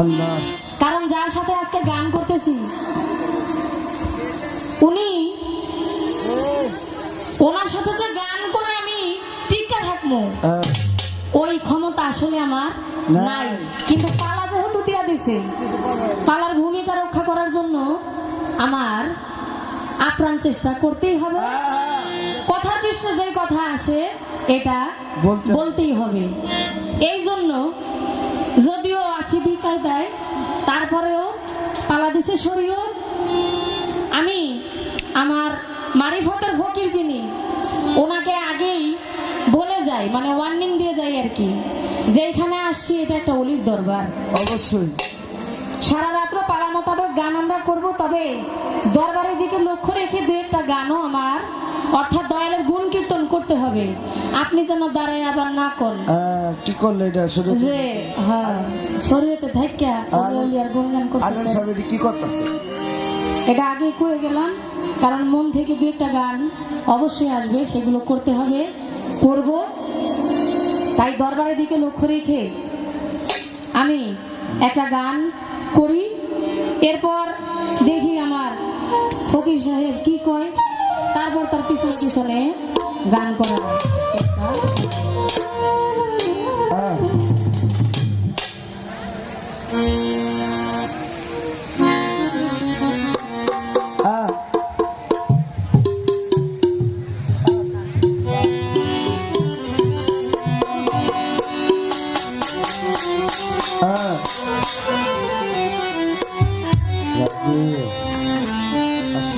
আল্লাহ। কারণ যার সাথে আজকে গান করতেছি উনি, ওনার সাথে যে গান করে আমি টিকে থাকবো ওই ক্ষমতা আসলে আমার নাই। কিন্তু পালা যেহেতু দিয়া দিছে, পালার ভূমিকা রক্ষা করার জন্য আমার আপ্রাণ চেষ্টা করতেই হবে। কথার পৃষ্ঠে যে কথা আসে এটা বলতেই হবে। এই জন্য যদিও আছি বিকায় দেয়, তারপরেও পালা দিছে শরীয়ত। আমি আমার মারিফতের ফকির যিনি, ওনাকে আগেই বলে যাই, মানে ওয়ার্নিং দিয়ে যাই আর কি, যে এখানে আসছি এটা একটা অলির দরবার। অবশ্যই সারা রাত্র পালা মোতাবেক গান আমরা করব, তবে দরবারের দিকে লক্ষ্য রেখে দু একটা গানও আমার, অর্থাৎ দয়ালের গুণ কীর্তন করতে হবে। আপনি যেন দাঁড়ায় আবার না করেন কি করলে এটা শুরু যে হ্যাঁ শরীয়তে থাইকা ওলিয়ার গুণগান করতেছে, কি করতেছে এটা আগে কয়ে গেলাম। কারণ মন থেকে দু একটা গান অবশ্যই আসবে, সেগুলো করতে হবে, করব। তাই দরবারের দিকে লক্ষ্য রেখে আমি একটা গান করি, এরপর দেখি আমার ফকির সাহেব কি কয়, তারপর তার পিছনে পিছনে গান করার চেষ্টা।